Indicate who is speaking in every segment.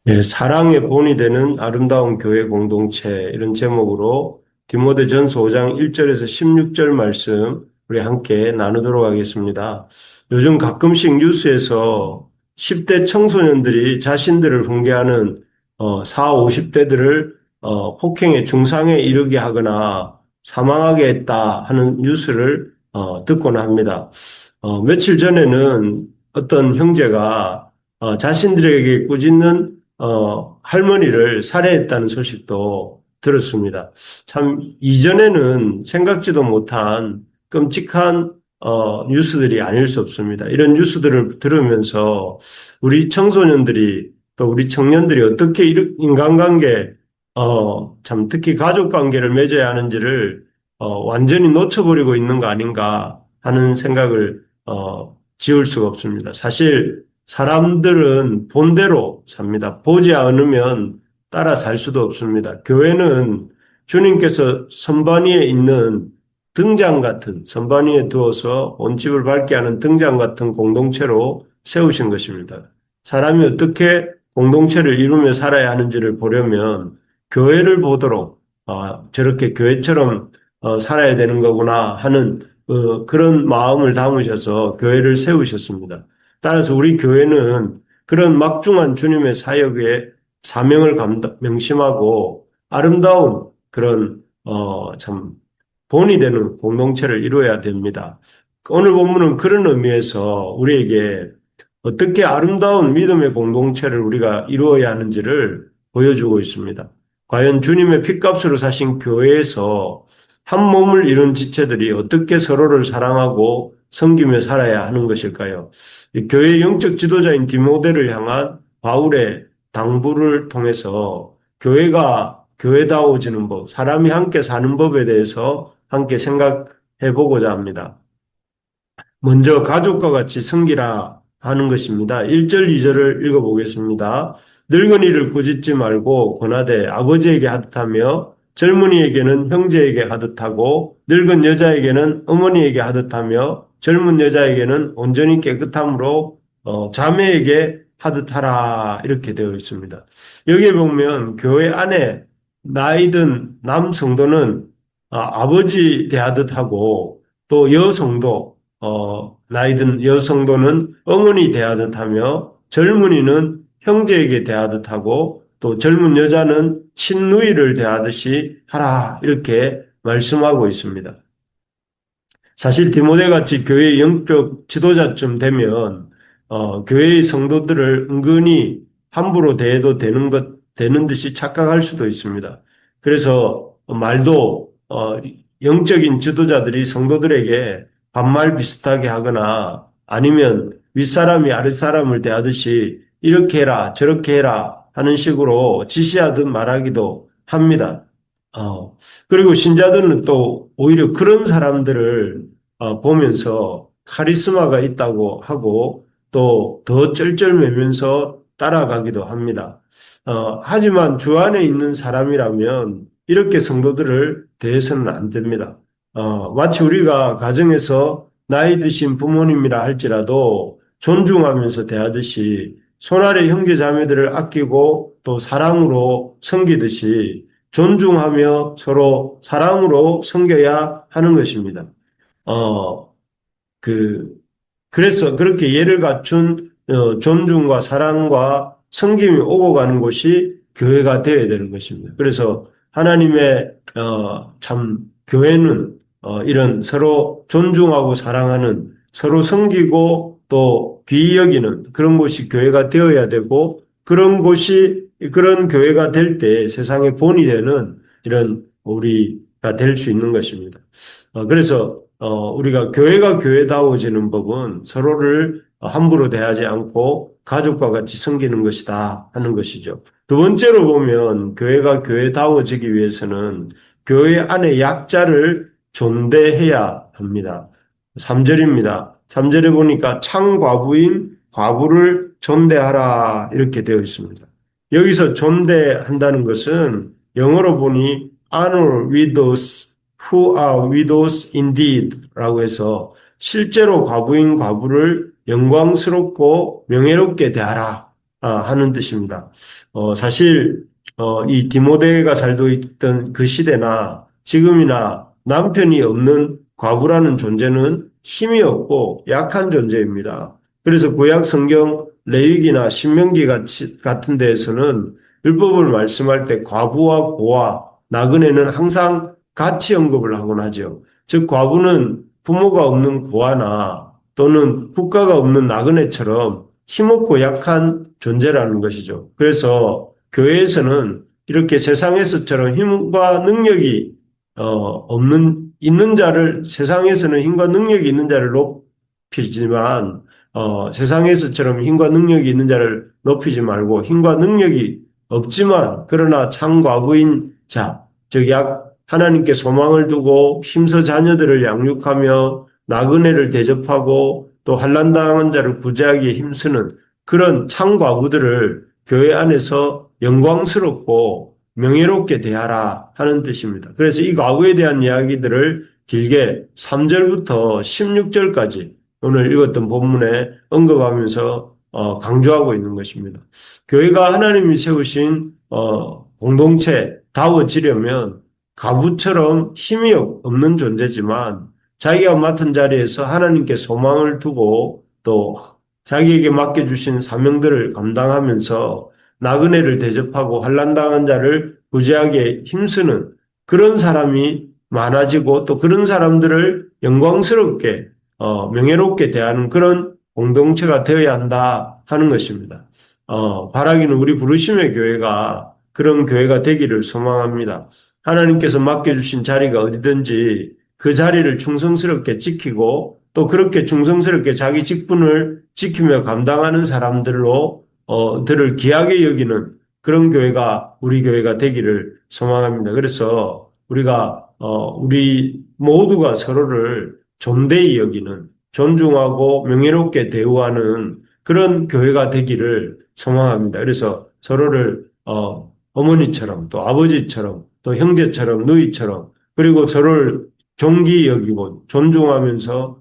Speaker 1: 네, 사랑의 본이 되는 아름다운 교회 공동체 이런 제목으로 디모데전서 5장 1절에서 16절 말씀 우리 함께 나누도록 하겠습니다. 요즘 가끔씩 뉴스에서 10대 청소년들이 자신들을 훈계하는 4, 50대들을 폭행의 중상에 이르게 하거나 사망하게 했다 하는 뉴스를 듣곤 합니다. 며칠 전에는 어떤 형제가 자신들에게 꾸짖는 할머니를 살해했다는 소식도 들었습니다. 참, 이전에는 생각지도 못한 끔찍한, 뉴스들이 아닐 수 없습니다. 이런 뉴스들을 들으면서 우리 청소년들이 또 우리 청년들이 어떻게 인간관계, 참, 특히 가족 관계를 맺어야 하는지를, 완전히 놓쳐버리고 있는 거 아닌가 하는 생각을, 지울 수가 없습니다. 사실, 사람들은 본대로 삽니다. 보지 않으면 따라 살 수도 없습니다. 교회는 주님께서 선반 위에 있는 등잔 같은, 선반 위에 두어서 온 집을 밝게 하는 등잔 같은 공동체로 세우신 것입니다. 사람이 어떻게 공동체를 이루며 살아야 하는지를 보려면 교회를 보도록 저렇게 교회처럼 살아야 되는 거구나 하는 그런 마음을 담으셔서 교회를 세우셨습니다. 따라서 우리 교회는 그런 막중한 주님의 사역에 사명을 명심하고 아름다운 그런 참 본이 되는 공동체를 이루어야 됩니다. 오늘 본문은 그런 의미에서 우리에게 어떻게 아름다운 믿음의 공동체를 우리가 이루어야 하는지를 보여주고 있습니다. 과연 주님의 핏값으로 사신 교회에서 한 몸을 이룬 지체들이 어떻게 서로를 사랑하고 섬기며 살아야 하는 것일까요? 이 교회 영적 지도자인 디모데를 향한 바울의 당부를 통해서 교회가 교회다워지는 법, 사람이 함께 사는 법에 대해서 함께 생각해 보고자 합니다. 먼저 가족과 같이 섬기라 하는 것입니다. 1절, 2절을 읽어보겠습니다. 늙은이를 꾸짖지 말고 권하되 아버지에게 하듯하며 젊은이에게는 형제에게 하듯하고 늙은 여자에게는 어머니에게 하듯하며 젊은 여자에게는 온전히 깨끗함으로 자매에게 하듯하라 이렇게 되어 있습니다. 여기에 보면 교회 안에 나이 든 남성도는 아버지 대하듯 하고 또 여성도 나이든 여성도는 어머니 대하듯 하며 젊은이는 형제에게 대하듯 하고 또 젊은 여자는 친누이를 대하듯이 하라 이렇게 말씀하고 있습니다. 사실 디모데 같이 교회 영적 지도자쯤 되면 교회의 성도들을 은근히 함부로 대해도 되는 듯이 착각할 수도 있습니다. 그래서 말도 영적인 지도자들이 성도들에게 반말 비슷하게 하거나 아니면 윗사람이 아랫사람을 대하듯이 이렇게 해라 저렇게 해라 하는 식으로 지시하듯 말하기도 합니다. 그리고 신자들은 또 오히려 그런 사람들을 보면서 카리스마가 있다고 하고 또 더 쩔쩔매면서 따라가기도 합니다. 하지만 주 안에 있는 사람이라면 이렇게 성도들을 대해서는 안 됩니다. 마치 우리가 가정에서 나이 드신 부모님이라 할지라도 존중하면서 대하듯이 손아래 형제 자매들을 아끼고 또 사랑으로 섬기듯이 존중하며 서로 사랑으로 섬겨야 하는 것입니다. 어, 그, 그래서 그렇게 예를 갖춘 존중과 사랑과 섬김이 오고 가는 곳이 교회가 되어야 되는 것입니다. 그래서 하나님의 참 교회는 이런 서로 존중하고 사랑하는 서로 섬기고 또 귀히 여기는 그런 곳이 교회가 되어야 되고 그런 곳이 그런 교회가 될 때 세상의 본이 되는 이런 우리가 될 수 있는 것입니다. 그래서 우리가 교회가 교회다워지는 법은 서로를 함부로 대하지 않고 가족과 같이 섬기는 것이다 하는 것이죠. 두 번째로 보면 교회가 교회다워지기 위해서는 교회 안에 약자를 존대해야 합니다. 3절입니다. 3절에 보니까 창과부인 과부를 존대하라 이렇게 되어 있습니다. 여기서 존대한다는 것은 영어로 보니 honor widows who are widows indeed 라고 해서 실제로 과부인 과부를 영광스럽고 명예롭게 대하라 하는 뜻입니다. 사실 이 디모데가 살고 있던 그 시대나 지금이나 남편이 없는 과부라는 존재는 힘이 없고 약한 존재입니다. 그래서 구약 성경 레위기나 신명기 같은 데에서는 율법을 말씀할 때 과부와 고아, 나그네는 항상 같이 언급을 하곤 하죠. 즉 과부는 부모가 없는 고아나 또는 국가가 없는 나그네처럼 힘없고 약한 존재라는 것이죠. 그래서 교회에서는 이렇게 세상에서처럼 힘과 능력이 있는 자를, 세상에서는 힘과 능력이 있는 자를 높이지만, 세상에서처럼 힘과 능력이 있는 자를 높이지 말고, 힘과 능력이 없지만, 그러나 창과부인 자, 즉, 하나님께 소망을 두고 힘써 자녀들을 양육하며 나그네를 대접하고 또 환난당한 자를 구제하기에 힘쓰는 그런 창과부들을 교회 안에서 영광스럽고 명예롭게 대하라 하는 뜻입니다. 그래서 이 과부에 대한 이야기들을 길게 3절부터 16절까지 오늘 읽었던 본문에 언급하면서 강조하고 있는 것입니다. 교회가 하나님이 세우신 공동체다워지려면 과부처럼 힘이 없는 존재지만 자기가 맡은 자리에서 하나님께 소망을 두고 또 자기에게 맡겨주신 사명들을 감당하면서 나그네를 대접하고 환난당한 자를 구제하기에 힘쓰는 그런 사람이 많아지고 또 그런 사람들을 영광스럽게 명예롭게 대하는 그런 공동체가 되어야 한다 하는 것입니다. 바라기는 우리 부르심의 교회가 그런 교회가 되기를 소망합니다. 하나님께서 맡겨주신 자리가 어디든지 그 자리를 충성스럽게 지키고 또 그렇게 충성스럽게 자기 직분을 지키며 감당하는 사람들로 들을 귀하게 여기는 그런 교회가 우리 교회가 되기를 소망합니다. 그래서 우리 모두가 서로를 존대히 여기는 존중하고 명예롭게 대우하는 그런 교회가 되기를 소망합니다. 그래서 서로를 어머니처럼 또 아버지처럼 또 형제처럼 누이처럼 그리고 서로를 존귀히 여기고 존중하면서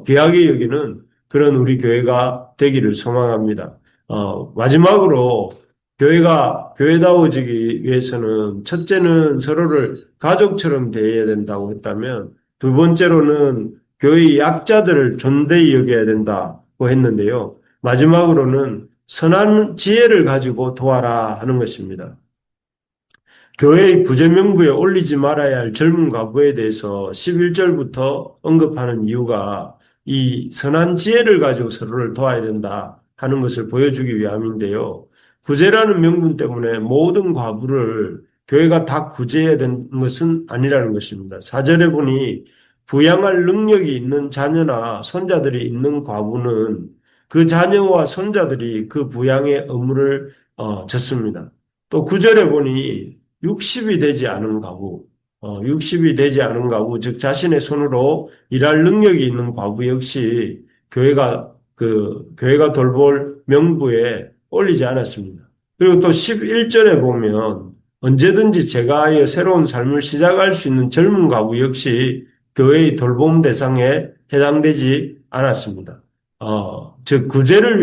Speaker 1: 귀하게 여기는 그런 우리 교회가 되기를 소망합니다. 마지막으로 교회가 교회다워지기 위해서는 첫째는 서로를 가족처럼 대해야 된다고 했다면 두 번째로는 교회의 약자들을 존대히 여겨야 된다고 했는데요. 마지막으로는 선한 지혜를 가지고 도와라 하는 것입니다. 교회의 구제명부에 올리지 말아야 할 젊은 과부에 대해서 11절부터 언급하는 이유가 이 선한 지혜를 가지고 서로를 도와야 된다 하는 것을 보여주기 위함인데요. 구제라는 명분 때문에 모든 과부를 교회가 다 구제해야 되는 것은 아니라는 것입니다. 4절에 보니 부양할 능력이 있는 자녀나 손자들이 있는 과부는 그 자녀와 손자들이 그 부양의 의무를 졌습니다. 또 9절에 보니 60이 되지 않은 가구, 60이 되지 않은 가구, 즉 자신의 손으로 일할 능력이 있는 과부 역시 교회가 돌볼 명부에 올리지 않았습니다. 그리고 또 11절에 보면 언제든지 제가하여 새로운 삶을 시작할 수 있는 젊은 가구 역시 교회의 돌봄 대상에 해당되지 않았습니다. 즉 구제를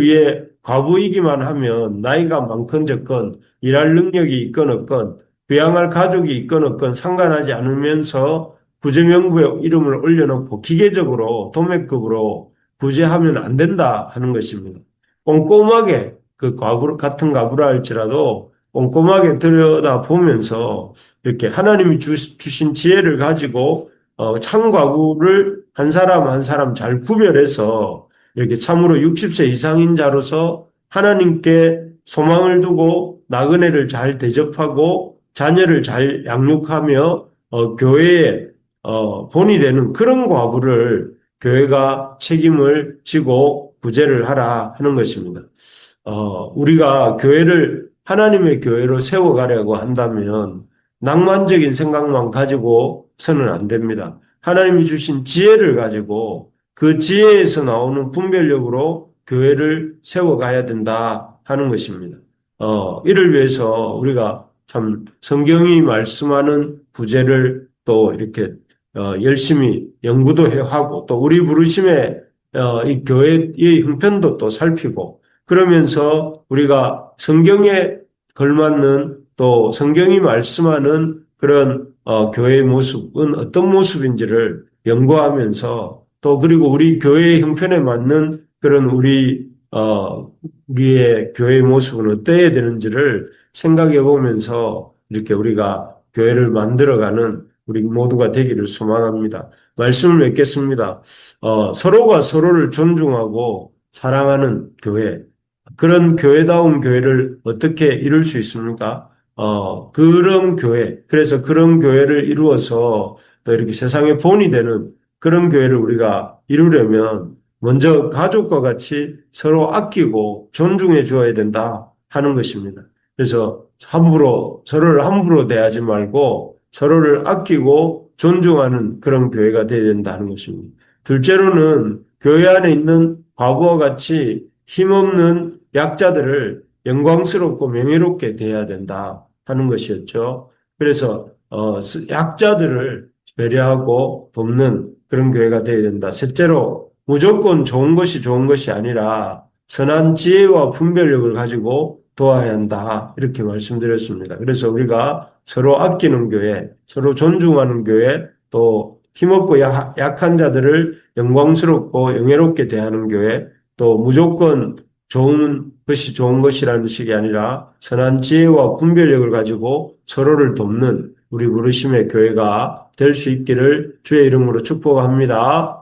Speaker 1: 위해 과부이기만 하면 나이가 많건 적건 일할 능력이 있건 없건 부양할 가족이 있건 없건 상관하지 않으면서 구제명부에 이름을 올려놓고 기계적으로 도매급으로 구제하면 안 된다 하는 것입니다. 꼼꼼하게 그 같은 과부라 할지라도 꼼꼼하게 들여다보면서 이렇게 하나님이 주신 지혜를 가지고 참과부를 한 사람 한 사람 잘 구별해서 이렇게 참으로 60세 이상인 자로서 하나님께 소망을 두고 나그네를 잘 대접하고 자녀를 잘 양육하며 교회의 본이 되는 그런 과부를 교회가 책임을 지고 구제를 하라 하는 것입니다. 우리가 교회를 하나님의 교회로 세워가려고 한다면 낭만적인 생각만 가지고서는 안 됩니다. 하나님이 주신 지혜를 가지고 그 지혜에서 나오는 분별력으로 교회를 세워가야 된다 하는 것입니다. 이를 위해서 우리가 참 성경이 말씀하는 구제를 또 이렇게 열심히 연구도 하고 또 우리 부르심에 이 교회의 형편도 또 살피고 그러면서 우리가 성경에 걸맞는 또 성경이 말씀하는 그런 교회의 모습은 어떤 모습인지를 연구하면서 또 그리고 우리 교회의 형편에 맞는 그런 우리의 교회의 모습은 어때야 되는지를 생각해 보면서 이렇게 우리가 교회를 만들어가는 우리 모두가 되기를 소망합니다. 말씀을 맺겠습니다. 서로가 서로를 존중하고 사랑하는 교회, 그런 교회다운 교회를 어떻게 이룰 수 있습니까? 그런 교회, 그래서 그런 교회를 이루어서 또 이렇게 세상의 본이 되는 그런 교회를 우리가 이루려면 먼저 가족과 같이 서로 아끼고 존중해 주어야 된다 하는 것입니다. 그래서 서로를 함부로 대하지 말고 서로를 아끼고 존중하는 그런 교회가 되어야 된다는 것입니다. 둘째로는 교회 안에 있는 과부와 같이 힘없는 약자들을 영광스럽고 명예롭게 대해야 된다 하는 것이었죠. 그래서 약자들을 배려하고 돕는 그런 교회가 되어야 된다. 셋째로 무조건 좋은 것이 좋은 것이 아니라 선한 지혜와 분별력을 가지고 도와야 한다. 이렇게 말씀드렸습니다. 그래서 우리가 서로 아끼는 교회, 서로 존중하는 교회, 또 힘없고 약한 자들을 영광스럽고 영예롭게 대하는 교회, 또 무조건 좋은 것이 좋은 것이라는 식이 아니라 선한 지혜와 분별력을 가지고 서로를 돕는 우리 부르심의 교회가 될 수 있기를 주의 이름으로 축복합니다.